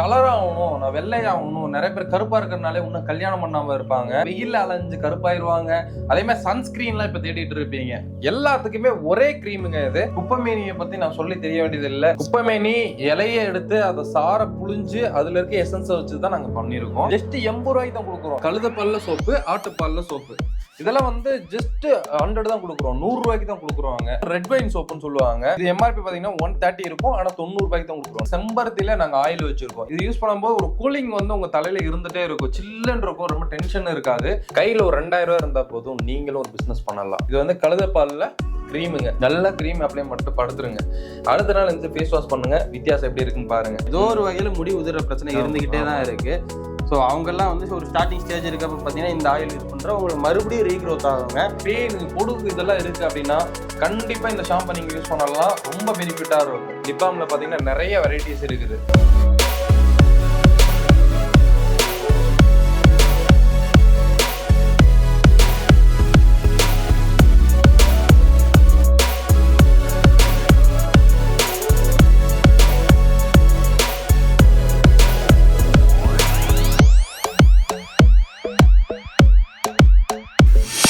Colour ஆகணும், நான் வெள்ளை ஆகணும். நிறைய பேர் கருப்பா இருக்கிறதுனாலே இன்னும் கல்யாணம் பண்ணாம இருப்பாங்க, வெயில்ல அலைஞ்சு கருப்பாயிருவாங்க. அதே மாதிரி சன்ஸ்கிரீன்லாம் இப்ப தேடிட்டு இருப்பீங்க. எல்லாத்துக்குமே ஒரே கிரீமுங்க இது. குப்பைமேனியை பத்தி நான் சொல்லி தெரிய வேண்டியது இல்ல. குப்பைமேனி இலையை எடுத்து அதை சார புழிஞ்சு அதுல இருக்க எசன்ஸை வச்சுதான் நாங்க பண்ணிருக்கோம். ஜஸ்ட் 80 ரூபாய்க்கு தான் கொடுக்குறோம். கழுத பல்ல சோப்பு, ஆட்டுப்பால்ல சோப்பு, இதெல்லாம் வந்து ஜஸ்ட் 100 தான் கொடுக்குறோம். 100 ரூபாய்க்கு தான் கொடுக்குறாங்க. ரெட் வைன் சோப்புன்னு சொல்லுவாங்க. இது எம்ஆர்பி பாத்தீங்கன்னா 130 இருக்கும், ஆனா 90 ரூபாய்க்கு தான் கொடுக்குறோம். செம்பருத்தில நாங்க ஆயில் வச்சிருக்கோம். இது யூஸ் பண்ணும்போது ஒரு கூலிங் வந்து உங்க தலையில இருந்துட்டே இருக்கும், சில்லுன்னு இருக்கும், ரொம்ப டென்ஷன் இருக்காது. கையில ஒரு 2000 ரூபாய் இருந்தா போதும், நீங்களும் ஒரு பிசினஸ் பண்ணலாம். இது வந்து கழுதப்பால்ல கிரீமுங்க. நல்ல கிரீம் அப்ளை மட்டும் படுத்துருங்க. அடுத்த நாள் இந்த ஃபேஸ் வாஷ் பண்ணுங்க, வித்தியாசம் எப்படி இருக்குன்னு பாருங்க. ஏதோ ஒரு வகையில முடி உதிர பிரச்சனை இருந்துகிட்டே தான் இருக்கு. ஸோ அவங்கெல்லாம் வந்து ஒரு ஸ்டார்டிங் ஸ்டேஜ் இருக்கப்ப பார்த்தீங்கன்னா இந்த ஆயில் யூஸ் பண்ணுறோம், உங்களுக்கு மறுபடியும் ரீக்ரோத் ஆகுங்க. பேன் பொடுகு இதெல்லாம் இருக்கு அப்படின்னா கண்டிப்பா இந்த ஷாம்பை நீங்க யூஸ் பண்ணலாம், ரொம்ப பெனிஃபிட்டா இருக்கும். லிப் பாம்ல பாத்தீங்கன்னா நிறைய வெரைட்டிஸ் இருக்குது.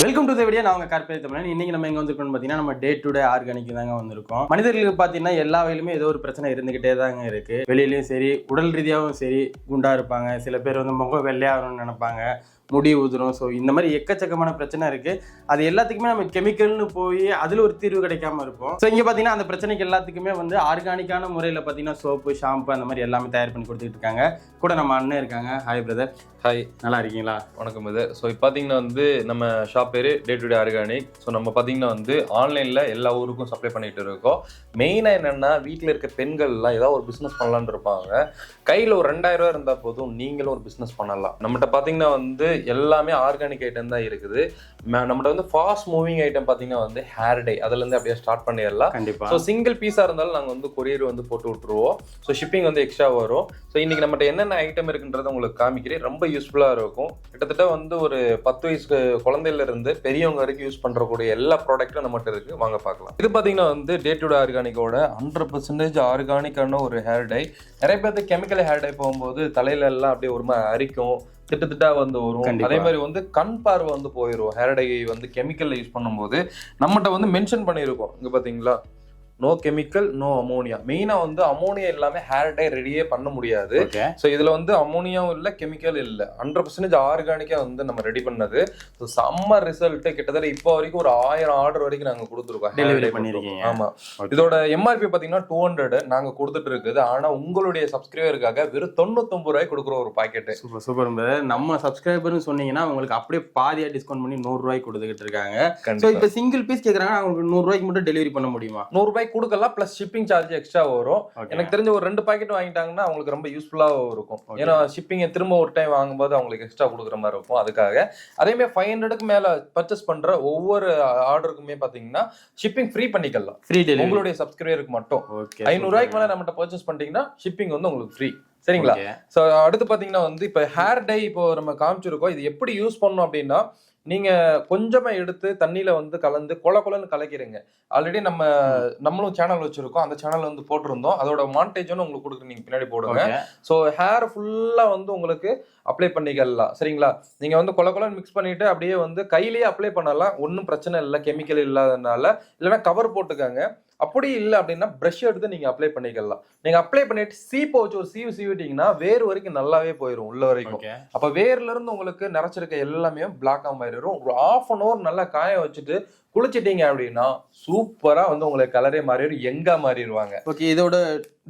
Welcome to the video. நான் உங்கள் கார்பரேட் தமிழன். இன்னைக்கு நம்ம எங்கே வந்திருக்கோம்னு பார்த்தீங்கன்னா நம்ம டே டு டே ஆர்கானிக் தாங்க வந்திருக்கோம். மனிதர்களுக்கு பார்த்தீங்கன்னா எல்லா வகையிலுமே ஏதோ ஒரு பிரச்சனை இருந்துகிட்டே தாங்க இருக்கு. வெளியிலையும் சரி, உடல் ரீதியாகவும் சரி, குண்டா இருப்பாங்க. சில பேர் வந்து முகம் வெள்ளையாகணும்னு நினைப்பாங்க, முடி உதிரும். ஸோ இந்த மாதிரி எக்கச்சக்கமான பிரச்சனை இருக்குது. அது எல்லாத்துக்குமே நம்ம கெமிக்கல்னு போய் அதில் ஒரு தீர்வு கிடைக்காம இருப்போம். ஸோ இங்கே பார்த்தீங்கன்னா அந்த பிரச்சனைக்கு எல்லாத்துக்குமே வந்து ஆர்கானிக்கான முறையில் பார்த்தீங்கன்னா சோப்பு, ஷாம்பு அந்த மாதிரி எல்லாமே தயார் பண்ணி கொடுத்துட்டு இருக்காங்க. கூட நம்ம அண்ணன் இருக்காங்க. Hi brother. ஹாய், நல்லா இருக்கீங்களா? வணக்கம் பிரதர். ஸோ இப்போ பார்த்தீங்கன்னா வந்து நம்ம ஷாப் பேர் day to day organic. So நம்ம பார்த்தீங்கன்னா வந்து ஆன்லைனில் எல்லா ஊருக்கும் சப்ளை பண்ணிட்டு இருக்கோம். மெயினாக என்னென்னா வீட்டில் இருக்க பெண்கள்லாம் ஏதாவது ஒரு பிஸ்னஸ் பண்ணலான்னு இருப்பாங்க. கையில் ஒரு 2000 ரூபாய் இருந்தால் போதும், நீங்களும் ஒரு பிஸ்னஸ் பண்ணலாம். நம்மகிட்ட பார்த்தீங்கன்னா வந்து எல்லாமே ஆர்கானிக் ஐட்டம் தான் இருக்குது. நம்மகிட்ட வந்து ஃபாஸ்ட் மூவிங் ஐட்டம் பார்த்தீங்கன்னா வந்து ஹேர் டை, அதுலேருந்து அப்படியே ஸ்டார்ட் பண்ணிடலாம். கண்டிப்பாக. ஸோ சிங்கிள் பீஸாக இருந்தாலும் நாங்கள் வந்து கொரியர் வந்து போட்டு விட்டுருவோம். ஸோ ஷிப்பிங் வந்து எக்ஸ்ட்ரா வரும். ஸோ இன்னைக்கு நம்மகிட்ட என்னென்ன ஐட்டம் இருக்குன்றதை உங்களுக்கு காமிக்கிறேன். ரொம்ப யூஸ்ஃபுல்லாக இருக்கும். கிட்டத்தட்ட வந்து ஒரு 10 வயசு குழந்தையில இருந்து பெரியவங்க வரைக்கும் யூஸ் பண்றக்கூடிய எல்லா ப்ராடக்ட்டும் நம்மகிட்ட இருக்கு. வாங்க பார்க்கலாம். இது பார்த்தீங்கன்னா வந்து டே டு டே ஆர்கானிக்கோட 100% ஆர்கானிக்கான ஒரு ஹேர் டை. நிறைய பேருக்கு கெமிக்கல் ஹேர் டை போகும்போது தலையில எல்லாம் அப்படியே ஒரு மாதிரி அரிக்கும், திட்டத்திட்டா வந்து வரும். அதே மாதிரி வந்து கண் பார்வை வந்து போயிடும். ஹேர் டை வந்து கெமிக்கல்ல யூஸ் பண்ணும்போது நம்மகிட்ட வந்து மென்ஷன் பண்ணியிருக்கோம். இங்க பாத்தீங்களா, நோ கெமிக்கல், நோ அமோனியா. மெயினா வந்து அமோனியா இல்லாம ஹேர் டை ரெடியே பண்ண முடியாது. ஸோ இதுல வந்து அமோனியாவும் இல்லை, கெமிக்கல் இல்லை, 100% ஆர்கானிக்கா வந்து நம்ம ரெடி பண்ணது. ஸோ செம்ம ரிசல்ட். கிட்டத்தட்ட இப்போ வரைக்கும் ஒரு 1000 ஆர்டர் வரைக்கும் நாங்க கொடுத்துருக்கோம், டெலிவரி பண்ணிருக்கோம். ஆமா, இதோட எம்ஆர்பி பாத்தீங்கன்னா 200 நாங்க கொடுத்துட்டு இருக்குது. ஆனா உங்களுடைய சப்ஸ்கிரைபருக்காக வெறும் 99 ரூபாய் கொடுக்குறோம் ஒரு பாக்கெட். Super super. நம்ம சப்ஸ்கிரைபர்னு சொன்னீங்கன்னா உங்களுக்கு அப்படியே பாதியா டிஸ்கவுண்ட் பண்ணி 100 ரூபாய்க்கு கொடுத்துக்கிட்டு இருக்காங்க. ஸோ இப்போ சிங்கிள் பீஸ் கேட்குறாங்க, அவங்களுக்கு 100 ரூபாய்க்கு மட்டும் டெலிவரி பண்ண முடியுமா? 100 ரூபாய் கொடுக்கலாம், பிளஸ் ஷிப்பிங் சார்ஜ் எக்ஸ்ட்ரா வரும். எனக்கு தெரிஞ்ச ஒரு 2 பாக்கெட் வாங்கிட்டாங்கன்னா அவங்களுக்கு ரொம்ப யூஸ்ஃபுல்லாக இருக்கும். ஏன்னா ஷிப்பிங் திரும்ப ஒரு டைம் வாங்கும்போது அவங்களுக்கு எக்ஸ்ட்ரா கொடுக்குற மாதிரி இருக்கும். அதுக்காக அதே மாதிரி 500க்கு மேல பர்ச்சேஸ் பண்ற ஒவ்வொரு ஆர்டருக்குமே பாத்தீங்கன்னா ஷிப்பிங் ஃப்ரீ பண்ணிக்கலாம். ஃப்ரீ டெலிவரி உங்களுடைய சப்ஸ்கிரைபருக்கு மட்டும். 500 ரூபாய்க்கு மேல நம்மகிட்ட பர்ச்சேஸ் பண்ணிட்டீங்கன்னா ஷிப்பிங் வந்து உங்களுக்கு ஃப்ரீ. சரிங்களா? சோ அடுத்து பாத்தீங்கன்னா வந்து இப்ப ஹேர் டை இப்போ நம்ம காமிச்சிருக்கோம். இது எப்படி யூஸ் பண்ணணும் அப்படின்னா, நீங்க கொஞ்சமா எடுத்து தண்ணியில வந்து கலந்து கொலன்னு கலக்கிறீங்க. ஆல்ரெடி நம்மளும் சேனல் வச்சிருக்கோம், அந்த சேனல் வந்து போட்டிருந்தோம். அதோட மாண்டேஜ் உங்களுக்கு கொடுக்குற நீங்க பின்னாடி போடுங்க. ஸோ ஹேர் ஃபுல்லா வந்து உங்களுக்கு அப்ளை பண்ணிக்கலாம். சரிங்களா? நீங்க வந்து கொலன்னு மிக்ஸ் பண்ணிட்டு அப்படியே வந்து கையிலேயே அப்ளை பண்ணலாம், ஒன்றும் பிரச்சனை இல்லை, கெமிக்கல் இல்லாதனால. இல்லைன்னா கவர் போட்டுக்காங்க. அப்படி இல்லை அப்படின்னா ப்ரஷ் எடுத்து நீங்க அப்ளை பண்ணிக்கலாம். நீங்க அப்ளை பண்ணிட்டு சீப்பை வச்சு ஒரு சீவிட்டீங்கன்னா வேர் வரைக்கும் நல்லாவே போயிடும் உள்ள வரைக்கும். அப்ப வேர்ல இருந்து உங்களுக்கு நிறைச்சிருக்க எல்லாமே பிளாக் ஆயிரும். ஒரு 1/2 hour நல்லா காய வச்சுட்டு குளிச்சிட்டீங்க அப்படின்னா சூப்பரா வந்து உங்களுக்கு கலரே மாறிடும், எங்க மாறிடுவாங்க. ஓகே, இதோட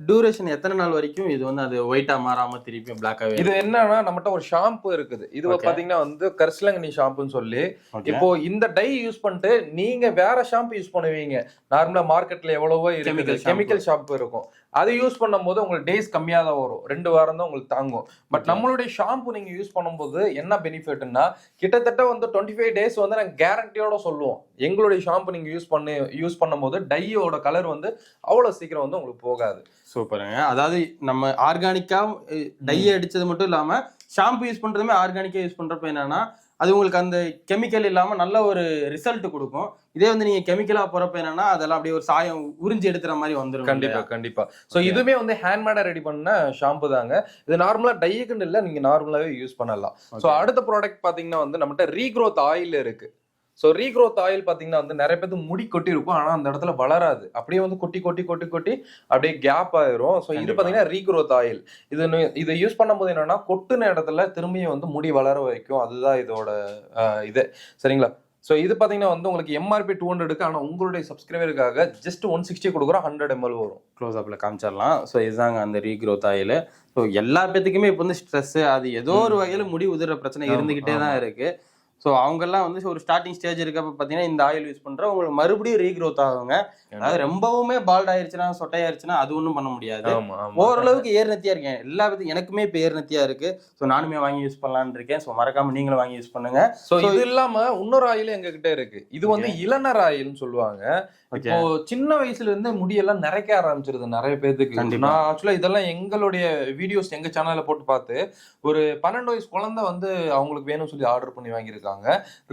டியூரேஷன் எத்தனை நாள் வரைக்கும் இது வந்து அது ஒயிட்டா மாறாம திருப்பி பிளாக்காவே? இது என்னன்னா நம்மகிட்ட ஒரு ஷாம்பு இருக்குது. இது பாத்தீங்கன்னா வந்து கரிசலாங்கண்ணி ஷாம்புன்னு சொல்லி. இப்போ இந்த டை யூஸ் பண்ணிட்டு நீங்க வேற ஷாம்பு யூஸ் பண்ணுவீங்க. நார்மலா மார்க்கெட்ல எவ்வளவோ இருக்குது கெமிக்கல் ஷாம்பு இருக்கும். அது யூஸ் பண்ணும் போது உங்களுக்கு டேஸ் கம்மியா தான் வரும், 2 வாரம் தான் உங்களுக்கு தாங்கும். பட் நம்மளுடைய ஷாம்பு நீங்க யூஸ் பண்ணும்போது என்ன பெனிஃபிட்னா, கிட்டத்தட்ட வந்து 25 டேஸ் வந்து நாங்க கேரண்டியோட சொல்லுவோம். எங்களுடைய ஷாம்பு நீங்க யூஸ் பண்ணும்போது டையோட கலர் வந்து அவ்வளவு சீக்கிரம் வந்து உங்களுக்கு போகாது. சூப்பருங்க. அதாவது நம்ம ஆர்கானிக்கா டையை அடிச்சது மட்டும் இல்லாம ஷாம்பு யூஸ் பண்றதுமே ஆர்கானிக்கா யூஸ் பண்றப்ப என்னன்னா அது உங்களுக்கு அந்த கெமிக்கல் இல்லாம நல்ல ஒரு ரிசல்ட் கொடுக்கும். இதே வந்து நீங்க கெமிக்கலா போறப்ப என்னன்னா அதெல்லாம் அப்படியே ஒரு சாயம் உறிஞ்சி எடுத்துற மாதிரி வந்துரும். கண்டிப்பா கண்டிப்பா. சோ இதுவுமே வந்து ஹேண்ட்மேடா ரெடி பண்ண ஷாம்பு தாங்க. இது நார்மலா டைக்குன்னு இல்ல, நீங்க நார்மலாவே யூஸ் பண்ணலாம். சோ அடுத்த ப்ராடக்ட் பாத்தீங்கன்னா வந்து நம்மகிட்ட ரீக்ரோத் ஆயில் இருக்கு. ஸோ ரீக்ரோத் ஆயில் பார்த்தீங்கன்னா வந்து நிறைய பேருக்கு முடி கொட்டி இருக்கும், ஆனால் அந்த இடத்துல வளராது, அப்படியே வந்து கொட்டி கொட்டி கொட்டி கொட்டி அப்படியே கேப் ஆயிரும். ஸோ இது பார்த்தீங்கன்னா ரீக்ரோத் ஆயில். இதை யூஸ் பண்ணும்போது என்னன்னா கொட்டுன இடத்துல திரும்பியும் வந்து முடி வளர வைக்கும். அதுதான் இதோட இது. சரிங்களா? ஸோ இது பார்த்தீங்கன்னா வந்து உங்களுக்கு எம்ஆர்பி 200, ஆனால் உங்களுடைய சப்ஸ்கிரைபருக்காக ஜஸ்ட் 160 கொடுக்குறோம். 100 ml வரும். க்ளோஸ் அப்பில் காமிச்சிடலாம். ஸோ இதுதாங்க அந்த ரீக்ரோத் ஆயில். ஸோ எல்லா பேத்துக்குமே இப்போ வந்து ஸ்ட்ரெஸ், அது ஏதோ ஒரு வகையில் முடி உதிர பிரச்சனை இருந்துகிட்டே தான் இருக்கு. ஸோ அவங்கெல்லாம் வந்து ஒரு ஸ்டார்டிங் ஸ்டேஜ் இருக்கப்ப பார்த்தீங்கன்னா இந்த ஆயில் யூஸ் பண்ணுறோம், உங்களுக்கு மறுபடியும் ரீக்ரோத் ஆகுங்க. அதாவது ரொம்பவுமே பால்ட் ஆயிடுச்சுன்னா, சொட்டையாயிருச்சுன்னா அது ஒன்றும் பண்ண முடியாது. ஓரளவுக்கு ஏர்நத்தியா இருக்கேன் எல்லா விதம். எனக்குமே இப்போ ஏர்நத்தியா இருக்கு. ஸோ நானுமே வாங்கி யூஸ் பண்ணலான்னு இருக்கேன். ஸோ மறக்காம நீங்களும் வாங்கி யூஸ் பண்ணுங்க. ஸோ இது இல்லாம இன்னொரு ஆயில் எங்க கிட்ட இருக்கு. இது வந்து இளநர் ஆயில்னு சொல்லுவாங்க. இப்போ சின்ன வயசுல இருந்து முடியெல்லாம் நிறைக்க ஆரம்பிச்சிருது நிறைய பேருக்கு. நான் ஆக்சுவலா இதெல்லாம் எங்களுடைய வீடியோஸ் எங்க சேனல்ல போட்டு பார்த்து ஒரு 12 வயசு குழந்தை வந்து அவங்களுக்கு வேணும்னு சொல்லி ஆர்டர் பண்ணி வாங்கியிருக்காங்க.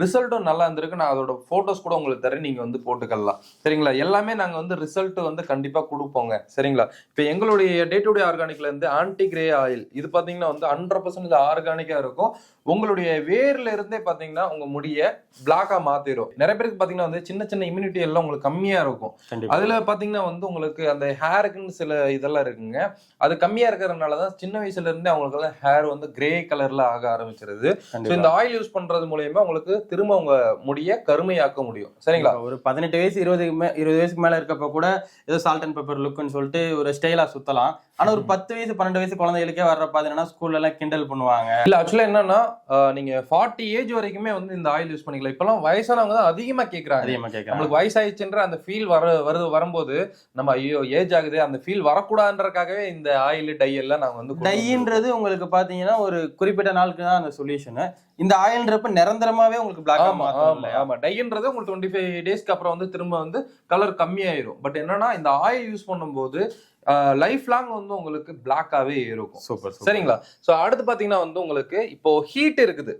ரிசல்ட்டும் நல்லா இருந்திருக்கு. நான் அதோட போட்டோஸ் கூட உங்களுக்கு தரேன், நீங்க வந்து போட்டுக்கலாம். சரிங்களா? எல்லாமே நாங்க வந்து ரிசல்ட் வந்து கண்டிப்பா கொடுப்போங்க. சரிங்களா? இப்போ எங்களுடைய டே டு டே ஆர்கானிக்ல இருந்து ஆன்டி கிரே ஆயில், இது பாத்தீங்கன்னா வந்து 100% ஆர்கானிக்கா இருக்கும். உங்களுடைய வேர்ல இருந்தே பாத்தீங்கன்னா உங்க முடிய பிளாக்கா மாத்திரும். நிறைய பேருக்கு பாத்தீங்கன்னா வந்து சின்ன சின்ன இம்யூனிட்டி எல்லாம் உங்களுக்கு கம்மியா இருக்கும். அதுல பாத்தீங்கன்னா வந்து உங்களுக்கு அந்த ஹேருக்குன்னு சில இதெல்லாம் இருக்குங்க. அது கம்மியா இருக்கிறதுனாலதான் சின்ன வயசுல இருந்தே அவங்களுக்கு ஹேர் வந்து கிரே கலர்ல ஆக ஆரம்பிச்சிருது. இந்த ஆயில் யூஸ் பண்றது மூலயமா உங்களுக்கு திரும்ப உங்க முடிய கருமையாக்க முடியும். சரிங்களா? ஒரு 18 வயசு 20 வயசுக்கு மேல இருக்கப்ப கூட ஏதோ சால்ட் அண்ட் பெப்பர் லுக்னு சொல்லிட்டு ஒரு ஸ்டைலா சுத்தலாம். ஆனா ஒரு 10 வயசு 12 வயசு குழந்தைகளுக்கே வர்றப்ப என்னன்னா ஸ்கூல்ல எல்லாம் கிண்டல் பண்ணுவாங்க. இல்ல ஆக்சுவலா என்னன்னா நீங்க 40 ஏஜ் வரைக்குமே வந்து இந்த ஆயில் யூஸ் பண்ணிக்கலாம். இப்பெல்லாம் வயசானவங்க தான் அதிகமா கேக்குறாங்க. நம்மளுக்கு வயசாயிடுச்சுன்ற அந்த ஃபீல் வரும்போது நம்ம ஐயோ ஏஜ் ஆகுது அந்த ஃபீல் வரக்கூடாதுன்றதுக்காகவே இந்த ஆயில் டை எல்லாம் நாங்க வந்து டைன்றது உங்களுக்கு பாத்தீங்கன்னா ஒரு குறிப்பிட்ட நாளுக்கு தான் அந்த சொல்யூஷன். இந்த ஆயில்ன்றப்ப நிரந்தரமாவே உங்களுக்கு பிளாக் ஆகும். ஆமா, டைன்றது உங்களுக்கு 25 டேஸ்க்கு அப்புறம் வந்து திரும்ப வந்து கலர் கம்மியாயிரும். பட் என்னன்னா இந்த ஆயில் யூஸ் பண்ணும்போது லைஃப் லாங் வந்து உங்களுக்கு பிளாக்காவே இருக்கும். சூப்பர். சரிங்களா? சோ அடுத்து பாத்தீங்கன்னா வந்து உங்களுக்கு இப்போ ஹீட் இருக்குது.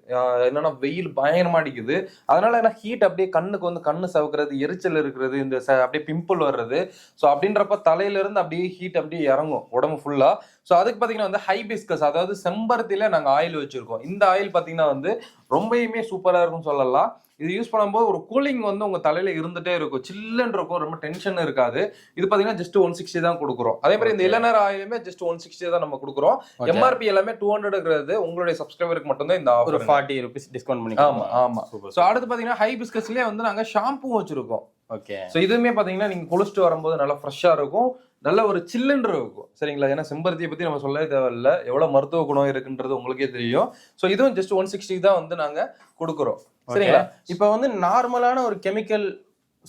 என்னன்னா வெயில் பயங்கரமா அடிக்குது. அதனால என்ன ஹீட் அப்படியே கண்ணுக்கு வந்து கண்ணு சவுக்கிறது, எரிச்சல் இருக்கிறது, இந்த அப்படியே பிம்பிள் வர்றது. சோ அப்படின்றப்ப தலையில இருந்து அப்படியே ஹீட் அப்படியே இறங்கும் உடம்பு ஃபுல்லா. சோ அதுக்கு பாத்தீங்கன்னா வந்து ஹைபிஸ்கஸ், அதாவது செம்பருத்தில நாங்க ஆயில் வச்சிருக்கோம். இந்த ஆயில் பாத்தீங்கன்னா வந்து ரொம்பவுமே சூப்பரா இருக்கும்னு சொல்லலாம். இது யூஸ் பண்ணும்போது ஒரு கூலிங் வந்து உங்க தலையில இருந்துட்டே இருக்கும், சில்லுன்னு இருக்கும், ரொம்ப டென்ஷன் இருக்காது. இது பாத்தீங்கன்னா ஜஸ்ட் 160 தான் கொடுக்குறோம். அதே மாதிரி இந்த இளநர் ஆயிலுமே ஜஸ்ட் 160 தான் நம்ம கொடுக்குறோம். எம்ஆர்பி எல்லாமே 200 உங்களுடைய சப்ஸ்கிரைபருக்கு மட்டும் தான் இந்த ஆஃபர். 40 rupees டிஸ்கவுண்ட் பண்ணி. ஆமா ஆமா. சோ அடுத்து பாத்தீங்கன்னா ஹைபிஸ்கஸ்லயே வந்து நாங்க ஷாம்பு வச்சிருக்கோம். ஓகே. சோ இதுவுமே பாத்தீங்கன்னா நீங்க குளிச்சுட்டு வரும்போது நல்லா ஃப்ரெஷ்ஷா இருக்கும், நல்ல ஒரு சில்லுன்ற இருக்கும். சரிங்களா? ஏன்னா செம்பருத்தியை பத்தி நம்ம சொல்லவே தேவையில்ல, எவ்வளவு மருத்துவ குணம் இருக்குன்றது உங்களுக்கே தெரியும். சோ இதுவும் ஜஸ்ட் 160 தான் வந்து நாங்க கொடுக்குறோம். சரிங்களா? இப்ப வந்து நார்மலான ஒரு கெமிக்கல்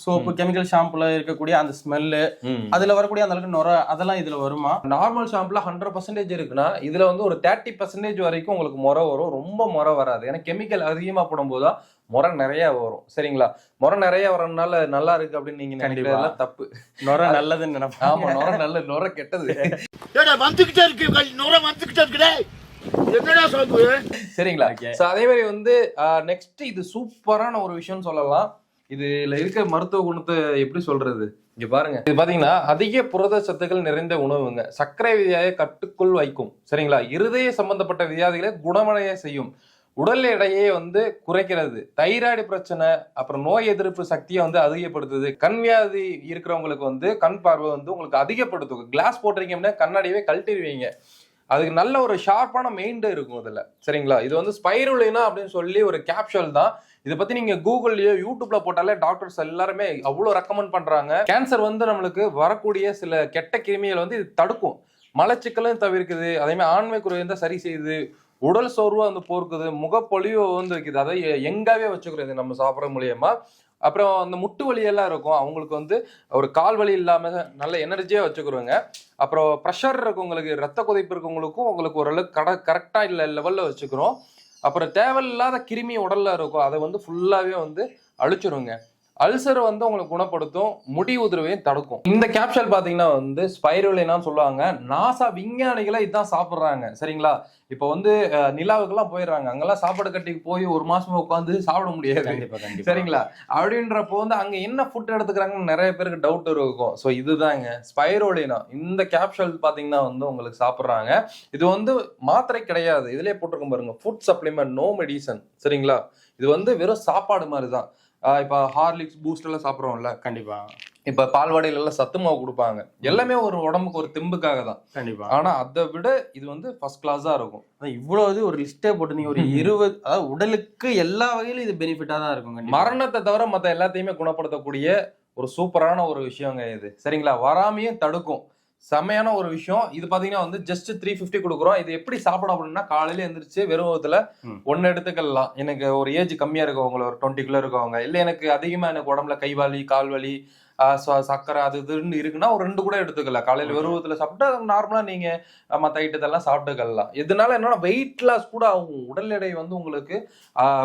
சோப்பு, கெமிக்கல் ஷாம்புல இருக்கக்கூடிய அந்த ஸ்மெல்லு, அதுல வரக்கூடிய அந்த அளவுக்கு நுர, அதெல்லாம் இதுல வருமா? நார்மல் ஷாம்புல 100% இருக்குன்னா இதுல வந்து ஒரு 30% வரைக்கும் உங்களுக்கு முறை வரும். ரொம்ப முறை வராது. ஏன்னா கெமிக்கல் அதிகமா போடும்போது தான் முறை நிறைய வரும். சரிங்களா? முறை நிறைய வரனால நல்லா இருக்கு அப்படின்னு நீங்க நினைக்கிறதுல தப்பு. நுர நல்லதுன்னு நினைப்பேன். ஆமா, நுரை நல்ல, நுரை கெட்டது. வந்துகிட்டே இருக்கு, நுரை வந்துகிட்டே இருக்குடே. சரிங்களா? அதே மாதிரி வந்து நெக்ஸ்ட் இது சூப்பரான ஒரு விஷயம் சொல்லலாம். இதுல இருக்க மருத்துவ குணத்தை எப்படி சொல்றது, இங்க பாருங்க. இது பாத்தீங்கன்னா அதிக புரத சத்துக்கள் நிறைந்த உணவுங்க. சர்க்கரை வியாதியை கட்டுக்குள் வைக்கும். சரிங்களா? இருதய சம்பந்தப்பட்ட வியாதிகளை குணமடைய செய்யும். உடல் எடையை வந்து குறைக்கிறது, தைராய்டு பிரச்சனை, அப்புறம் நோய் எதிர்ப்பு சக்தியை வந்து அதிகப்படுத்துது. கண் வியாதி இருக்கிறவங்களுக்கு வந்து கண் பார்வை வந்து உங்களுக்கு அதிகப்படுத்தும். கிளாஸ் போட்டிருக்கீங்கன்னா கண்ணாடியவே கழட்டிடுவீங்க. அதுக்கு நல்ல ஒரு ஷார்ப்பான மெயின்டு இருக்கும் இதுல. சரிங்களா? இது வந்து ஸ்பைருலினா அப்படின்னு சொல்லி ஒரு கேப்சூல் தான். இதை பத்தி நீங்க கூகுள்லயோ யூடியூப்ல போட்டாலே டாக்டர்ஸ் எல்லாருமே அவ்வளவு ரெக்கமெண்ட் பண்றாங்க. கேன்சர் வந்து நம்மளுக்கு வரக்கூடிய சில கெட்ட கிருமிகள் வந்து இது தடுக்கும். மலச்சிக்கலும் தவிர்க்குது. அதே மாதிரி ஆண்மை குறைந்த சரி செய்யுது. உடல் சோர்வா வந்து போர்க்குது. முகப்பொலிவு வந்து வைக்குது. அதை எங்காவே வச்சுக்கிறது நம்ம சாப்பிட்ற மூலியமா. அப்புறம் அந்த முட்டு வலி எல்லாம் இருக்கும், அவங்களுக்கு வந்து ஒரு கால் வலி இல்லாம நல்ல எனர்ஜியா வச்சுக்கிறோங்க. அப்புறம் ப்ரெஷர் இருக்கவங்களுக்கு, ரத்த கொதிப்பு இருக்கவங்களுக்கும் உங்களுக்கு ஓரளவுக்கு கரெக்டா இல்ல லெவல்ல வச்சுக்கிறோம். அப்புறம் தேவையில்லாத கிருமி உடல்ல இருக்கும், அதை வந்து ஃபுல்லாவே வந்து அழிச்சிருங்க. அல்சர் வந்து உங்களுக்கு குணப்படுத்தும், முடி உதிர்வையும் தடுக்கும். இந்த கேப்சூல் பாத்தீங்கன்னா வந்து ஸ்பைருலினா சொல்லுவாங்க. நாசா விஞ்ஞானிகளே இதான் சாப்பிடுறாங்க. சரிங்களா? இப்போ வந்து நிலாவுக்கெல்லாம் போயிடுறாங்க, அங்கெல்லாம் சாப்பாடு கட்டிக்கு போய் ஒரு மாசமா உட்காந்து சாப்பிட முடியாது. சரிங்களா? அப்படின்றப்போ வந்து அங்க என்ன ஃபுட் எடுத்துக்கிறாங்கன்னு நிறைய பேருக்கு டவுட் இருக்கும். ஸோ இதுதாங்க ஸ்பைருலினா. இந்த கேப்சூல் பாத்தீங்கன்னா வந்து உங்களுக்கு சாப்பிடுறாங்க. இது வந்து மாத்திரை கிடையாது, இதுலயே போட்டிருக்கும் பாருங்க, ஃபுட் சப்ளிமெண்ட், நோ மெடிசன். சரிங்களா? இது வந்து வெறும் சாப்பாடு மாதிரி தான். இப்ப ஹார்லிக்ஸ், பூஸ்ட் எல்லாம் சாப்பிடுறோம்ல, கண்டிப்பா. இப்ப பால்வாடியில எல்லாம் சத்து மாவு கொடுப்பாங்க, எல்லாமே ஒரு உடம்புக்கு ஒரு தெம்புக்காக தான். கண்டிப்பா. ஆனா அதை விட இது வந்து ஃபர்ஸ்ட் கிளாஸா இருக்கும். இவ்வளவு ஒரு லிஸ்டே போட்டு ஒரு 20, அதாவது உடலுக்கு எல்லா வகையிலும் இது பெனிஃபிட்டா தான் இருக்கும். மரணத்தை தவிர மத்த எல்லாத்தையுமே குணப்படுத்தக்கூடிய ஒரு சூப்பரான ஒரு விஷயங்க இது. சரிங்களா? வராமையும் தடுக்கும். செம்மையான ஒரு விஷயம் இது. பாத்தீங்கன்னா வந்து ஜஸ்ட் 350 கொடுக்குறோம். இது எப்படி சாப்பிடும் அப்படின்னா, காலையில எந்திரிச்சு வெறும் வயித்துல ஒன்னு எடுத்துக்கலாம். எனக்கு ஒரு ஏஜ் கம்மியா இருக்கவங்க, ஒரு 20 இருக்கவங்க, இல்ல எனக்கு அதிகமா எனக்கு உடம்புல கை வலி, கால் வலி, சக்கரை அது இதுன்னு இருக்குன்னா ஒரு 2 கூட எடுத்துக்கலாம். காலையில வெறுவத்துல சாப்பிட்டா நார்மலா நீங்க மத்த ஐட்டத்தெல்லாம் சாப்பிட்டுக்கலாம். இதனால என்னன்னா வெயிட் லாஸ் கூட ஆகும், உடல் எடை வந்து உங்களுக்கு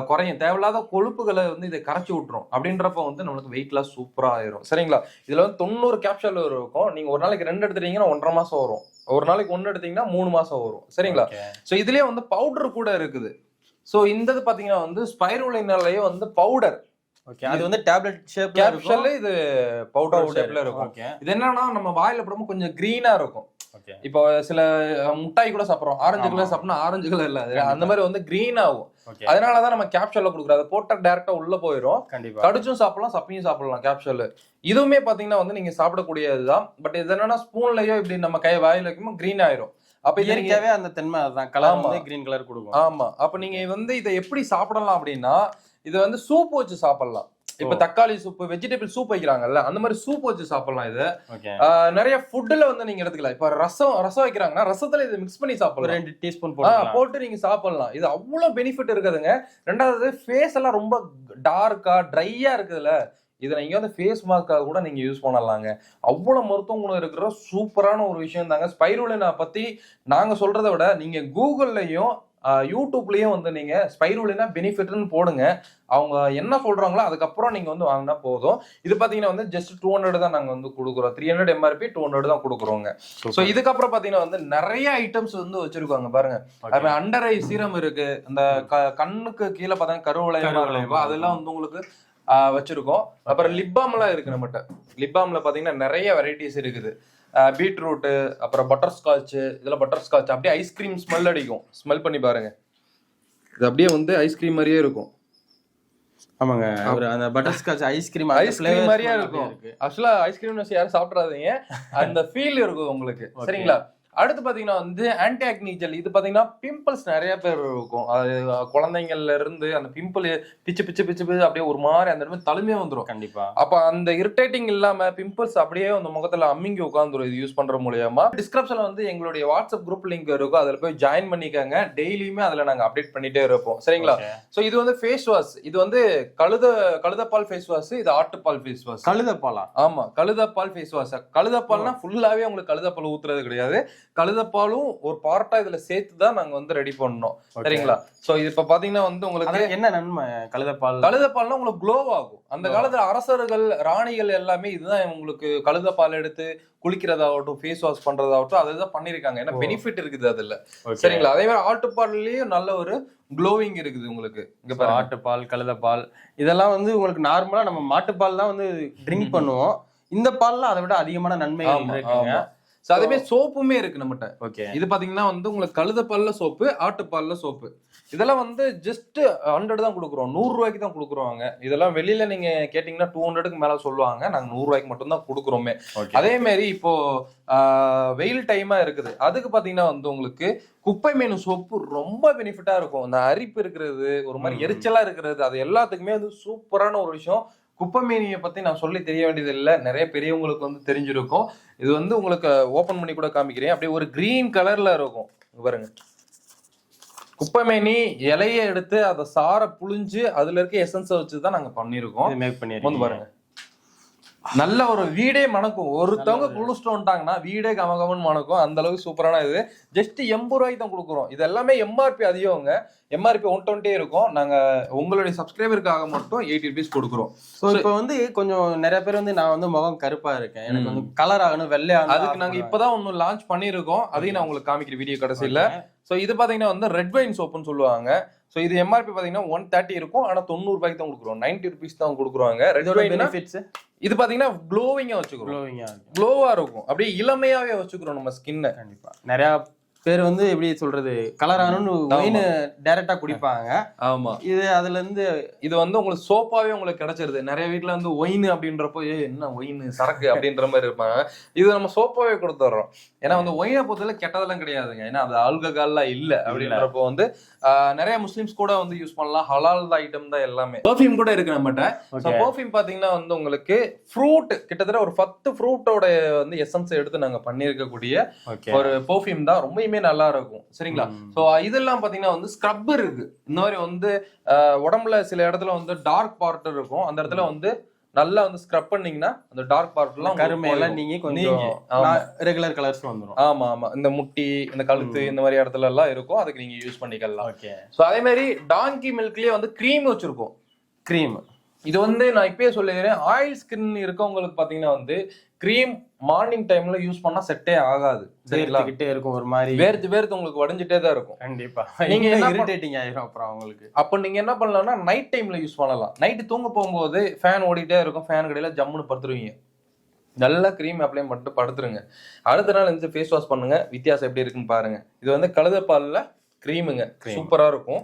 குறையும், தேவையில்லாத கொழுப்புகளை வந்து இதை கரைச்சி விட்டுரும். அப்படின்றப்ப வந்து நம்மளுக்கு வெயிட் லாஸ் சூப்பரா ஆயிரும். சரிங்களா? இதுல வந்து 90 கேப்சூல் இருக்கும். நீங்க ஒரு நாளைக்கு 2 எடுத்துட்டீங்கன்னா 1.5 மாசம் வரும், ஒரு நாளைக்கு 1 எடுத்தீங்கன்னா 3 மாசம் வரும். சரிங்களா? சோ இதுலயே வந்து பவுடர் கூட இருக்குது. சோ இந்த பாத்தீங்கன்னா வந்து ஸ்பைருலினாலயே வந்து பவுடர். ஓகே, அது வந்து டேப்லெட் ஷேப்ல கேப்சூல்ல, இது பவுடர் ஷேப்ல இருக்கும். இது என்னன்னா நம்ம வாயில போடும்போது கொஞ்சம் கிரீனா இருக்கும். இப்போ சில முட்டாய் கூட சாப்பிடுறோம், ஆரஞ்சு கலர் சாப்பிட்டா ஆரஞ்சு கலர் இல்ல, அந்த மாதிரி வந்து கிரீன் ஆகும். அதனாலதான் நம்ம கேப்சூல்ல கொடுக்குறோம். அதை போட்டா டைரக்டா உள்ள போயிடும். கடிச்சும் சாப்பிடலாம், சப்பியும் சாப்பிடலாம் கேப்சூல். இதுவுமே பாத்தீங்கன்னா வந்து நீங்க சாப்பிடக்கூடியதுதான். பட் இது என்னன்னா ஸ்பூன்லயோ இப்படி நம்ம கை வாயில வைக்கும்போது கிரீன் ஆயிரும். அப்ப இயற்கையாவே அந்த தன்மை அதான், கலர் வந்து கிரீன் கலர் கொடுக்கும். ஆமா. அப்ப நீங்க வந்து இதை எப்படி சாப்பிடலாம் அப்படின்னா, இதை வந்து சூப் வச்சு சாப்பிடலாம். இப்ப தக்காளி சூப், வெஜிடபிள் சூப் வைக்கிறாங்கல்ல, அந்த மாதிரி சூப் வச்சு சாப்பிடலாம். இது நிறைய ஃபுட்ல வந்து நீங்க எடுத்துக்கலாம். இப்ப ரசம் வைக்கிறாங்கன்னா ரசத்துல இதை மிக்ஸ் பண்ணி சாப்பிடலாம். 2 டீஸ்பூன் போட்டு நீங்க சாப்பிடலாம். இது அவ்வளவு பெனிஃபிட் இருக்குதுங்க. ரெண்டாவது ஃபேஸ் எல்லாம் ரொம்ப டார்க்கா ட்ரையா இருக்குதுல்ல, இதை நீங்க வந்து ஃபேஸ் மாஸ்க்காக கூட நீங்க யூஸ் பண்ணலாங்க. அவ்வளவு மருத்துவ குணம் இருக்கிற சூப்பரான ஒரு விஷயம் தாங்க. ஸ்பைருலினா பத்தி நாங்க சொல்றதை விட நீங்க கூகுள்லயும் யூடியூப்லயும் வந்து நீங்க ஸ்பைருலினா பெனிஃபிட்னு போடுங்க. அவங்க என்ன சொல்றாங்களோ அதுக்கப்புறம் நீங்க வந்து வாங்கினா போதும். இது பாத்தீங்கன்னா வந்து ஜஸ்ட் 200 தான் நாங்க வந்து கொடுக்குறோம். 300 MRP, 200 தான் கொடுக்குறோங்க. சோ இதுக்கப்புறம் பாத்தீங்கன்னா வந்து நிறைய ஐட்டம்ஸ் வந்து வச்சிருக்காங்க பாருங்க. அண்டர் ஐ சீரம் இருக்கு, அந்த கண்ணுக்கு கீழே பாத்தீங்கன்னா கருவளையமா இருக்கும், அதெல்லாம் வந்து உங்களுக்கு வச்சிருக்கோம். அப்புறம் லிப்பாம் எல்லாம் இருக்கு நம்மகிட்ட. லிப்பாம்ல பாத்தீங்கன்னா நிறைய வெரைட்டிஸ் இருக்குது. பீட்ரூட், அப்புறம் பட்டர் ஸ்காட்ச். இதுல பட்டர் ஸ்காட்ச் அப்படியே ஐஸ்கிரீம் ஸ்மெல் அடிக்கும். ஸ்மெல் பண்ணி பாருங்க, இது அப்படியே வந்து ஐஸ்கிரீம் மாதிரியே இருக்கும். ஆமாங்க, அந்த பட்டர் ஸ்காட்ச் ஐஸ்கிரீம் மாதிரியே இருக்கும். ஆக்சுவலா ஐஸ்கிரீம் யாரும் சாப்பிடாதீங்க, அந்த ஃபீல் இருக்கும் உங்களுக்கு. சரிங்களா? அடுத்து பாத்தீங்கன்னா வந்து ஆன்டி ஆக்னி ஜெல். இது பாத்தீங்கன்னா பிம்பிள்ஸ் நிறைய பேர் இருக்கும். அது குழந்தைங்கள்ல இருந்து அந்த பிம்பிள் பிச்சு பிச்சு பிச்சு பிச்சு அப்படியே ஒரு மாதிரி அந்த இடத்துல தழுமையா வந்துடும். கண்டிப்பா. அப்ப அந்த இரிட்டேட்டிங் இல்லாம பிம்பிள்ஸ் அப்படியே அந்த முகத்துல அம்மிங்கி உட்காந்துரும் இது யூஸ் பண்ற மூலியமா. டிஸ்கிரிப்ஷன்ல வந்து எங்களுடைய வாட்ஸ்அப் குரூப் லிங்க் இருக்கும், அதுல போய் ஜாயின் பண்ணிக்கங்க. டெய்லியுமே அதுல நாங்க அப்டேட் பண்ணிட்டே இருப்போம். சரிங்களா? சோ இது வந்து ஃபேஸ் வாஷ். இது வந்து கழுதப்பால் ஃபேஸ் வாஷ், இது ஆட்டுப்பால் ஃபேஸ் வாஷ். கழுதப்பாலா? ஆமா, கழுதப்பால் ஃபேஸ் வாஷ். கழுதப்பால்னா ஃபுல்லாவே உங்களுக்கு கழுதப்பால் ஊத்துறது கிடையாது, கழுதப்பாலும் ஒரு பார்ட்டா இதுல சேர்த்து தான் நாங்க வந்து ரெடி பண்ணோம். சரிங்களா? சோ இது இப்ப பாத்தீங்கன்னா வந்து உங்களுக்கு என்ன நன்மை கழுதப்பால்னா, உங்களுக்கு க்ளோ ஆகும். அந்த காலத்துல அரசர்கள், ராணிகள் எல்லாமே இதுதான் உங்களுக்கு கழுதப்பால் எடுத்து குளிக்கிறதாகட்டும், ஃபேஸ் வாஷ் பண்றதாகட்டும், அதுதான் பண்ணிருக்காங்க. ஏன்னா பெனிஃபிட் இருக்குது அதுல. சரிங்களா? அதே மாதிரி ஆட்டுப்பால்லயும் நல்ல ஒரு க்ளோவிங் இருக்குது உங்களுக்கு. இங்க பாருங்க, ஆட்டுப்பால், கழுதப்பால் இதெல்லாம் வந்து உங்களுக்கு நார்மலா நம்ம மாட்டுப்பால் தான் வந்து ட்ரிங்க் பண்ணுவோம். இந்த பால்ல அதை விட அதிகமான நன்மைகள் இருக்குங்க. அதே சோப்புமே இருக்கு நம்மகிட்ட. ஓகே, இது பாத்தீங்கன்னா வந்து உங்களுக்கு கழுதப்பால்ல சோப்பு, ஆட்டுப்பால்ல சோப்பு. இதெல்லாம் வந்து ஜஸ்ட் 100 தான் கொடுக்குறோம், 100 ரூபாய்க்கு தான் கொடுக்குறோங்க. இதெல்லாம் வெளியில நீங்க கேட்டீங்கன்னா 200க்கு மேல சொல்லுவாங்க, நாங்க 100 ரூபாய்க்கு மட்டும் தான் கொடுக்குறோமே. அதே மாதிரி இப்போ வெயில் டைமா இருக்குது, அதுக்கு பாத்தீங்கன்னா வந்து உங்களுக்கு குப்பை மேனு சோப்பு ரொம்ப பெனிஃபிட்டா இருக்கும். அந்த அரிப்பு இருக்கிறது, ஒரு மாதிரி எரிச்சலா இருக்கிறது, அது எல்லாத்துக்குமே வந்து சூப்பரான ஒரு விஷயம். குப்பைமேனியை பத்தி நான் சொல்லி தெரிய வேண்டியது இல்லை, நிறைய பெரியவங்களுக்கு வந்து தெரிஞ்சிருக்கும். இது வந்து உங்களுக்கு ஓபன் பண்ணி கூட காமிக்கிறேன். அப்படியே ஒரு கிரீன் கலர்ல இருக்கும் பாருங்க. குப்பைமேனி இலைய எடுத்து அதை சாரை புழிஞ்சு அதுல இருக்க எசன்ஸை வச்சுதான் நாங்க பண்ணிருக்கோம். வந்து பாருங்க, நல்ல ஒரு வீடே மணக்கும். ஒருத்தவங்க குளிச்சுட்டு வந்துட்டாங்கன்னா வீடே கமகமன்னு மணக்கும். அந்த அளவுக்கு சூப்பரான இது. ஜஸ்ட் 80 ரூபாய்க்கு தான் கொடுக்குறோம். இது எல்லாமே எம்ஆர்பி அதிகங்க. எம்ஆர்பி 120 இருக்கும். நாங்க உங்களுடைய சப்ஸ்கிரைபருக்காக மட்டும் 80 rupees கொடுக்குறோம். ஸோ இப்போ வந்து கொஞ்சம் நிறைய பேர் வந்து நான் வந்து முகம் கருப்பா இருக்கேன், எனக்கு வந்து கலர் ஆகணும், வெள்ளை ஆகணும். அதுக்கு நாங்க இப்பதான் ஒன்னு லான்ச் பண்ணிருக்கோம். அதையும் நான் உங்களுக்கு காமிக்கிற வீடியோ கடைசியில. சோ இது பாத்தீங்கன்னா வந்து ரெட் வைன் சோப்புன்னு சொல்லுவாங்க. சோ இது எம்ஆர்பி பாத்தீங்கன்னா 130 இருக்கும். ஆனா 90 ரூபாய்க்கு தான் கொடுக்குறோம். 90 rupees தான் கொடுக்குறாங்க. ரெட் வைன் பெனிஃபிட்ஸ் இது பாத்தீங்கன்னா க்ளோவிங்கா வச்சுக்கிறோம். க்ளோவா இருக்கும். அப்படியே இளமையாவே வச்சுக்கிறோம் நம்ம ஸ்கின்னை. கண்டிப்பா நிறைய பேர் வந்து எப்படி சொல்றது, கலர் ஆகணும்னு ஒயின் டைரக்டா குடிப்பாங்க. ஆமா, இது அதுல இருந்து இது வந்து உங்களுக்கு சோப்பாவே உங்களுக்கு கிடைச்சிருது. நிறைய வீட்டுல வந்து ஒயின் அப்படின்றப்போ என்ன ஒயின் சரக்கு அப்படின்ற மாதிரி இருப்பாங்க. இது நம்ம சோப்பாவே கொடுத்துட்றோம். ஏன்னா வந்து ஒயினை பொறுத்தவரை கெட்டதெல்லாம் கிடையாதுங்க. ஏன்னா அது ஆல்கஹால்லாம் இல்ல அப்படின்றப்போ வந்து நிறைய முஸ்லிம்ஸ் கூட வந்து யூஸ் பண்ணலாம். ஹலால் ஐட்டம் தான் எல்லாமே. பெர்ஃப்யூம் கூட இருக்கு நம்மகிட்ட. பெர்ஃப்யூம் பாத்தீங்கன்னா வந்து உங்களுக்கு ஃப்ரூட் கிட்டத்தட்ட ஒரு 10 ஃப்ரூட்டோட வந்து எசன்ஸ் எடுத்து நாங்க பண்ணிருக்கக்கூடிய ஒரு பெர்ஃப்யூம் தான். ரொம்ப நல்லா இருக்கும். சரிங்களா? சோ இதெல்லாம் பாத்தீங்கன்னா வந்து ஸ்க்ரப்பர் இருக்கு. இந்த மாதிரி வந்து உடம்புல சில இடத்துல வந்து டார்க் பார்ட் இருக்கும். அந்த இடத்துல வந்து நல்லா வந்து ஸ்க்ரப் பண்ணீங்கன்னா அந்த டார்க் பார்ட் எல்லாம் கருமையெல்லாம் நீங்க கொஞ்சம் ரெகுலர் கலர்ஸ் வந்துரும். ஆமா ஆமா, இந்த முட்டி, இந்த கழுத்து, இந்த மாதிரி இடத்துல எல்லாம் இருக்கும். அதுக்கு நீங்க யூஸ் பண்ணிக்கலாம். சோ அதே மாதிரி டாங்கி மில்க்லயே வந்து கிரீம் வச்சிருக்கோம். கிரீம் இது வந்து நான் இப்பயே சொல்லிடுறேன், ஆயில் ஸ்கின் இருக்கவங்களுக்கு பாத்தீங்கன்னா வந்து கிரீம் மார்னிங் டைம்ல யூஸ் பண்ணா செட்டே ஆகாது. வேர்த்துக்கிட்டே இருக்கும், ஒரு மாதிரி வேர்த்து உங்களுக்கு வடிஞ்சிட்டே தான் இருக்கும். கண்டிப்பா நீங்க இரிட்டேட்டிங் ஆயிரும் அப்புறம் அவங்களுக்கு. அப்ப நீங்க என்ன பண்ணலாம்னா நைட் டைம்ல யூஸ் பண்ணலாம். நைட்டு தூங்க போகும்போது ஃபேன் ஓடிட்டே இருக்கும், ஃபேன் கடையில ஜம்முன்னு படுத்துருவீங்க. நல்லா கிரீம் அப்ளை பண்ணிட்டு படுத்துருங்க. அடுத்த நாள் வந்து ஃபேஸ் வாஷ் பண்ணுங்க, வித்தியாசம் எப்படி இருக்குன்னு பாருங்க. இது வந்து கழுதப்பால்ல கிரீமுங்க, சூப்பரா இருக்கும்.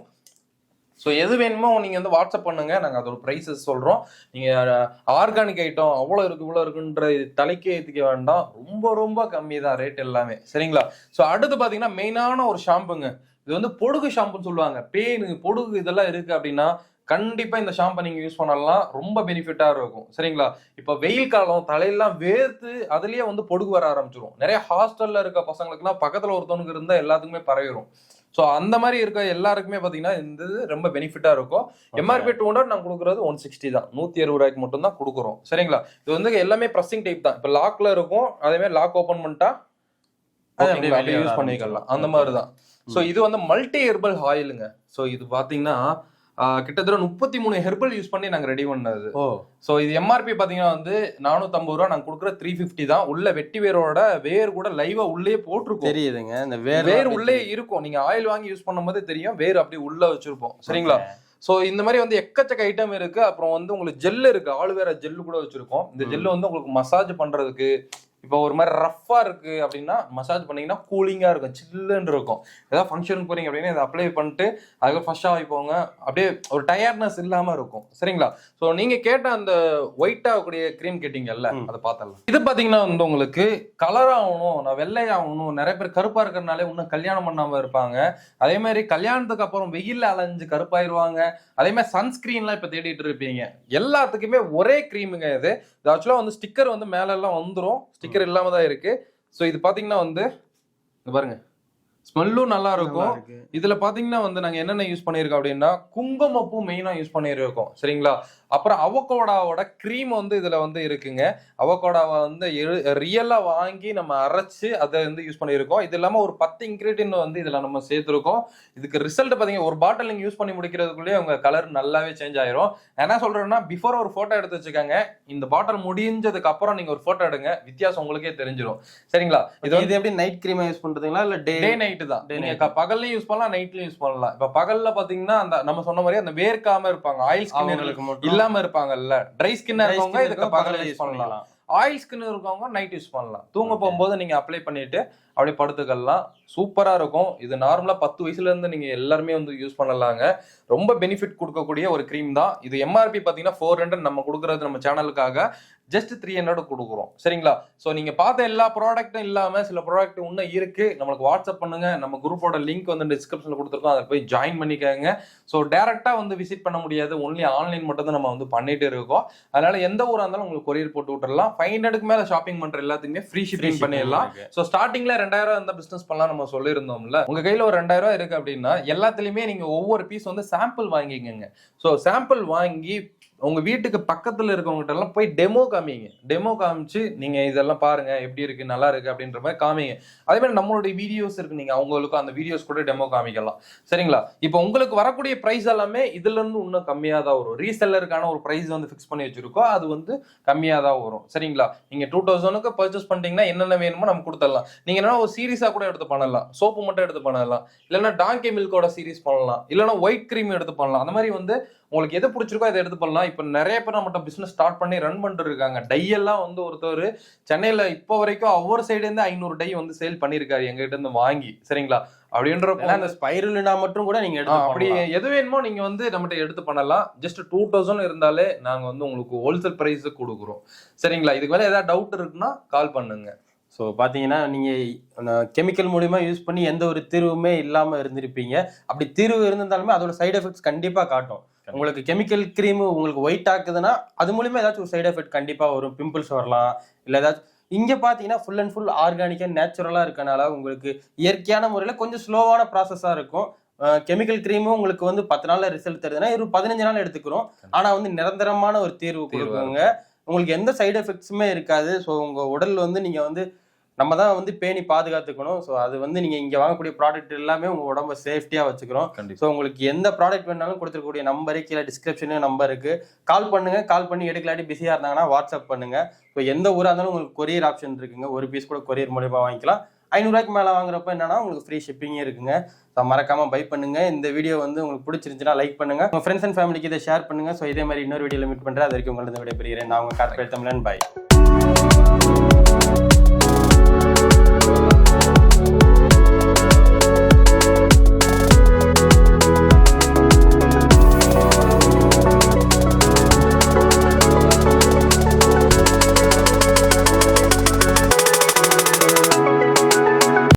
ஸோ எது வேணுமோ நீங்க வந்து வாட்ஸ்அப் பண்ணுங்க, நாங்க அதோட ப்ரைஸஸ் சொல்றோம். நீங்க ஆர்கானிக் ஐட்டம் அவ்வளோ இருக்கு இவ்வளோ இருக்குன்ற தலைக்கே ஏற்றிக்க வேண்டாம். ரொம்ப ரொம்ப கம்மி தான் ரேட் எல்லாமே. சரிங்களா? ஸோ அடுத்து பாத்தீங்கன்னா மெயினான ஒரு ஷாம்புங்க. இது வந்து பொடுகு ஷாம்புன்னு சொல்லுவாங்க. பேனு, பொடுகு இதெல்லாம் இருக்கு அப்படின்னா கண்டிப்பா இந்த ஷாம்பை நீங்க யூஸ் பண்ணலாம். ரொம்ப பெனிஃபிட்டா இருக்கும். சரிங்களா? இப்ப வெயில் காலம், தலையெல்லாம் வேர்த்து அதுலயே வந்து பொடுகு வர ஆரம்பிச்சிடும். நிறைய ஹாஸ்டல்ல இருக்க பசங்களுக்கு எல்லாம் பக்கத்துல ஒருத்தவனுக்கு இருந்தா எல்லாத்துக்குமே பரவிடும். ஸோ அந்த மாதிரி இருக்க எல்லாருக்குமே பாத்தீங்கன்னா இந்த ரொம்ப பெனிஃபிட்டா இருக்கும். எம்ஆர்பி 200 நாங்க கொடுக்குறது 160 தான். 160 ரூபாய்க்கு மட்டும் தான் கொடுக்குறோம். சரிங்களா? இது வந்து எல்லாமே ப்ரெஸ்ஸிங் டைப் தான். இப்ப லாக்ல இருக்கும், அதே மாதிரி லாக் ஓபன் பண்ணிட்டா யூஸ் பண்ணிக்கலாம். அந்த மாதிரி தான். ஸோ இது வந்து மல்டி ஹெர்பல் ஆயிலுங்க. ஸோ இது பாத்தீங்கன்னா கிட்டத்தட்ட 33 ஹெர்பல் யூஸ் பண்ணி நாங்க ரெடி பண்ணது. சோ இது எம்ஆர்பி பாத்தீங்கன்னா வந்து 450 ரூபா, நாங்க கொடுக்குற 350 தான். உள்ள வெட்டி வேரோட வேர் கூட லைவா உள்ளே போட்டிருக்கோம். தெரியுதுங்க, இந்த வேர் உள்ளே இருக்கும். நீங்க ஆயில் வாங்கி யூஸ் பண்ணும் போதே தெரியும், வேர் அப்படி உள்ள வச்சிருப்போம். சரிங்களா? சோ இந்த மாதிரி வந்து எக்கச்சக்க ஐட்டம் இருக்கு. அப்புறம் வந்து உங்களுக்கு ஜெல் இருக்கு, ஆலுவேரா ஜெல்லு கூட வச்சிருக்கோம். இந்த ஜெல்லு வந்து உங்களுக்கு மசாஜ் பண்றதுக்கு, இப்போ ஒரு மாதிரி ரஃபா இருக்கு அப்படின்னா மசாஜ் பண்ணீங்கன்னா கூலிங்கா இருக்கும், சில்லுன்னு இருக்கும். ஏதாவது ஃபங்க்ஷன் போறீங்க அப்படின்னா இதை அப்ளை பண்ணிட்டு அதுக்கு ஃபர்ஸ்ட் ஆகிப்போங்க, அப்படியே ஒரு டயர்ட்னஸ் இல்லாம இருக்கும். சரிங்களா? ஸோ நீங்க கேட்ட அந்த ஒயிட் ஆகக்கூடிய கிரீம் கேட்டீங்கல்ல, அதை பார்த்தலாம். இது பாத்தீங்கன்னா வந்து உங்களுக்கு கலர் ஆகணும், நான் வெள்ளை ஆகணும். நிறைய பேர் கருப்பா இருக்கிறதுனாலே இன்னும் கல்யாணம் பண்ணாம இருப்பாங்க. அதே மாதிரி கல்யாணத்துக்கு அப்புறம் வெயில்ல அலைஞ்சு கருப்பாயிருவாங்க. அதே மாதிரி சன்ஸ்கிரீன்லாம் இப்ப தேடிட்டு இருப்பீங்க. எல்லாத்துக்குமே ஒரே கிரீமுங்க இது. ஆக்சுவலா வந்து ஸ்டிக்கர் வந்து மேல எல்லாம் வந்துரும், ஸ்டிக்கர் இல்லாம தான் இருக்கு. சோ இது பாத்தீங்கன்னா வந்து பாருங்க, ஸ்மெல்லும் நல்லா இருக்கும். இதுல பாத்தீங்கன்னா வந்து நாங்க என்னென்ன யூஸ் பண்ணிருக்கோம் அப்படின்னா குங்குமப்பூ மெயினா யூஸ் பண்ணிருக்கோம். சரிங்களா? அப்புறம் அவகோடாவோட கிரீம் வந்து இதுல வந்து இருக்குங்க. அவகோடாவை வந்து ரியலா வாங்கி நம்ம அரைச்சு அதை வந்து யூஸ் பண்ணிருக்கோம். இது இல்லாம ஒரு 10 இன்கிரீடியன்ட் வந்து இதுல நம்ம சேர்த்திருக்கோம். இதுக்கு ரிசல்ட் பாத்தீங்கன்னா ஒரு பாட்டில் நீங்க யூஸ் பண்ணி முடிக்கிறதுக்குள்ளேயே உங்க கலர் நல்லாவே சேஞ்ச் ஆயிரும். என்ன சொல்றேன்னா பிஃபோர் ஒரு போட்டோ எடுத்து வச்சுக்காங்க. இந்த பாட்டில் முடிஞ்சதுக்கு அப்புறம் நீங்க ஒரு போட்டோ எடுங்க, வித்தியாசம் உங்களுக்கே தெரிஞ்சிடும். சரிங்களா? இது எப்படி நைட் கிரீம் யூஸ் பண்றதுங்களா இல்ல டே நைட் தான்? நீங்க பகல்லையும் யூஸ் பண்ணலாம், நைட்லயும் யூஸ் பண்ணலாம். இப்ப பகல்ல பாத்தீங்கன்னா அந்த நம்ம சொன்ன மாதிரி அந்த வேர்க்காம இருப்பாங்க, ஆயில் ஸ்கின் இல்லாம இருப்பாங்கல்ல, ட்ரை ஸ்கின்னா இருக்கவங்க இதுக்கு பகல்ல யூஸ் பண்ணலாம். ஆயில் ஸ்கின் இருக்கவங்க நைட் யூஸ் பண்ணலாம். தூங்க போகும்போது நீங்க அப்ளை பண்ணிட்டு அப்படியே படுத்துக்கலாம். சூப்பரா இருக்கும். இது நார்மலா 10 வயசுல இருந்து நீங்க எல்லாருமே வந்து யூஸ் பண்ணலாங்க. ரொம்ப பெனிஃபிட் கொடுக்கக்கூடிய ஒரு கிரீம் தான் இது. எம்ஆர்பி பாத்தீங்கன்னா 400 நம்ம கொடுக்கறது நம்ம சேனலுக்காக ஜஸ்ட் 300 கொடுக்குறோம். சரிங்களா? சோ நீங்க பார்த்த எல்லா ப்ராடக்ட்டும் இல்லாம சில ப்ராடக்ட் இன்னும் இருக்கு. நம்மளுக்கு வாட்ஸ்அப் பண்ணுங்க, நம்ம குரூப்போட லிங்க் வந்து டிஸ்கிரிப்ஷன்ல கொடுத்துருக்கோம், அதை போய் ஜாயின் பண்ணிக்கோங்க. ஸோ டேரக்டா வந்து விசிட் பண்ண முடியாது, ஒன்லி ஆன்லைன் மட்டும் தான் நம்ம வந்து பண்ணிட்டு இருக்கோம். அதனால எந்த ஊரா இருந்தாலும் உங்களுக்கு கொரியர் போட்டு விட்டுறலாம். 500க்கு மேல ஷாப்பிங் பண்ற எல்லாத்துக்குமே ஃப்ரீ ஷிப்பிங் பண்ணிடலாம். ஸோ ஸ்டார்டிங்ல 2000 இருந்தா பிசினஸ் பண்ணலாம் நம்ம சொல்லியிருந்தோம்ல. உங்க கையில ஒரு 2000 இருக்கு அப்படின்னா எல்லாத்துலயுமே நீங்க ஒவ்வொரு பீஸ் வந்து சாம்பிள் வாங்கிக்கங்க. ஸோ சாம்பிள் வாங்கி உங்க வீட்டுக்கு பக்கத்துல இருக்கவங்ககிட்ட எல்லாம் போய் டெமோ காமிங்க. டெமோ காமிச்சு நீங்க இதெல்லாம் பாருங்க எப்படி இருக்கு, நல்லா இருக்கு அப்படின்ற மாதிரி காமிங்க. அதே மாதிரி நம்மளுடைய வீடியோஸ் இருக்கு, நீங்க அவங்களுக்கு அந்த வீடியோஸ் கூட டெமோ காமிக்கலாம். சரிங்களா? இப்போ உங்களுக்கு வரக்கூடிய பிரைஸ் எல்லாமே இதுல இருந்து இன்னும் கம்மியா தான் வரும். ரீசெல்லருக்கான ஒரு பிரைஸ் வந்து ஃபிக்ஸ் பண்ணி வச்சிருக்கோம், அது வந்து கம்மியா தான் வரும். சரிங்களா? நீங்க 2000க்கு பர்ச்சேஸ் பண்ணிட்டீங்கன்னா என்னென்ன வேணுமோ நம்ம கொடுத்துடலாம். நீங்க என்ன ஒரு சீரீஸா கூட எடுத்து பண்ணலாம், சோப்பு மட்டும் எடுத்து பண்ணலாம், இல்லைன்னா டாங்கி மில்கோட சீரீஸ் பண்ணலாம், இல்லைன்னா ஒயிட் கிரீம் எடுத்து பண்ணலாம். அந்த மாதிரி வந்து உங்களுக்கு எது பிடிச்சிருக்கோ அதை எடுத்து பண்ணலாம். இப்போ நிறைய பேர் நம்மகிட்ட பிசினஸ் ஸ்டார்ட் பண்ணி ரன் பண்ணிட்டு இருக்காங்க. டை எல்லாம் வந்து ஒருத்தர் சென்னையில இப்போ வரைக்கும் ஒவ்வொரு சைடு இருந்து 500 டை வந்து சேல் பண்ணிருக்காரு எங்ககிட்ட இருந்து வாங்கி. சரிங்களா? அப்படின்றப்ப அந்த ஸ்பைருலினா மட்டும் கூட நீங்க அப்படி எது வேணுமோ நீங்க வந்து நம்மகிட்ட எடுத்து பண்ணலாம். ஜஸ்ட் 2000 இருந்தாலே நாங்க வந்து உங்களுக்கு ஹோல்சேல் பிரைஸ் கொடுக்குறோம். சரிங்களா? இதுக்கு மேல ஏதாவது டவுட் இருக்குன்னா கால் பண்ணுங்க. ஸோ பார்த்தீங்கன்னா நீங்கள் கெமிக்கல் மூலிமா யூஸ் பண்ணி எந்த ஒரு தீர்வுமே இல்லாமல் இருந்திருப்பீங்க. அப்படி தீர்வு இருந்திருந்தாலுமே அதோட சைடு எஃபெக்ட்ஸ் கண்டிப்பாக காட்டும். உங்களுக்கு கெமிக்கல் க்ரீம் உங்களுக்கு ஒயிட் ஆக்குதுன்னா அது மூலிமா ஏதாச்சும் ஒரு சைடு எஃபெக்ட் கண்டிப்பாக வரும். பிம்பிள்ஸ் வரலாம், இல்லை ஏதாச்சும். இங்கே பார்த்தீங்கன்னா ஃபுல் அண்ட் ஃபுல் ஆர்கானிக்காக நேச்சுரலாக இருக்கனால உங்களுக்கு இயற்கையான முறையில் கொஞ்சம் ஸ்லோவான ப்ராசஸாக இருக்கும். கெமிக்கல் க்ரீமும் உங்களுக்கு வந்து 10 நாளில் ரிசல்ட் தருதுன்னா ஒரு 15 நாள் எடுத்துக்கிறோம். ஆனால் வந்து நிரந்தரமான ஒரு தீர்வு கொடுக்குங்க. உங்களுக்கு எந்த சைடு எஃபெக்ட்ஸுமே இருக்காது. ஸோ உங்கள் உடல் வந்து நீங்கள் வந்து நம்ம தான் வந்து பேணி பாதுகாத்துக்கணும். ஸோ அது வந்து நீங்கள் இங்கே வாங்கக்கூடிய ப்ராடக்ட் எல்லாமே உங்கள் உடம்ப சேஃப்டியாக வச்சுக்கிறோம். ஸோ உங்களுக்கு எந்த ப்ராடக்ட் வேணாலும் கொடுத்துருக்கக்கூடிய நம்பரு கீழே டிஸ்கிரிப்ஷனு நம்பர் இருக்குது. கால் பண்ணுங்கள். கால் பண்ணி எடுக்கலாட்டி பிஸியாக இருந்தாங்கன்னா வாட்ஸ்அப் பண்ணுங்கள். ஸோ எந்த ஊராக இருந்தாலும் உங்களுக்கு கொரியர் ஆப்ஷன் இருக்குங்க. ஒரு பீஸ் கூட கொரியர் மூலியமாக வாங்கிக்கலாம். 500 ரூபாய்க்கு மேலே வாங்குறப்ப என்னன்னா உங்களுக்கு ஃப்ரீ ஷிப்பிங்கே இருக்குங்க. ஸோ மறக்காமல் பை பண்ணுங்க. இந்த வீடியோ வந்து உங்களுக்கு பிடிச்சிருந்துச்சுன்னா லைக் பண்ணுங்க. உங்கள் ஃப்ரெண்ட்ஸ் அண்ட் ஃபேமிலிக்கு இதை ஷேர் பண்ணுங்க. ஸோ இதே மாதிரி இன்னொரு வீடியோவில் மீட் பண்ணுறேன். அது வரைக்கும் உங்களது விடைபெறுகிறேன். நான் உங்கள் கார்ப்பரேட் தமிழன். பை.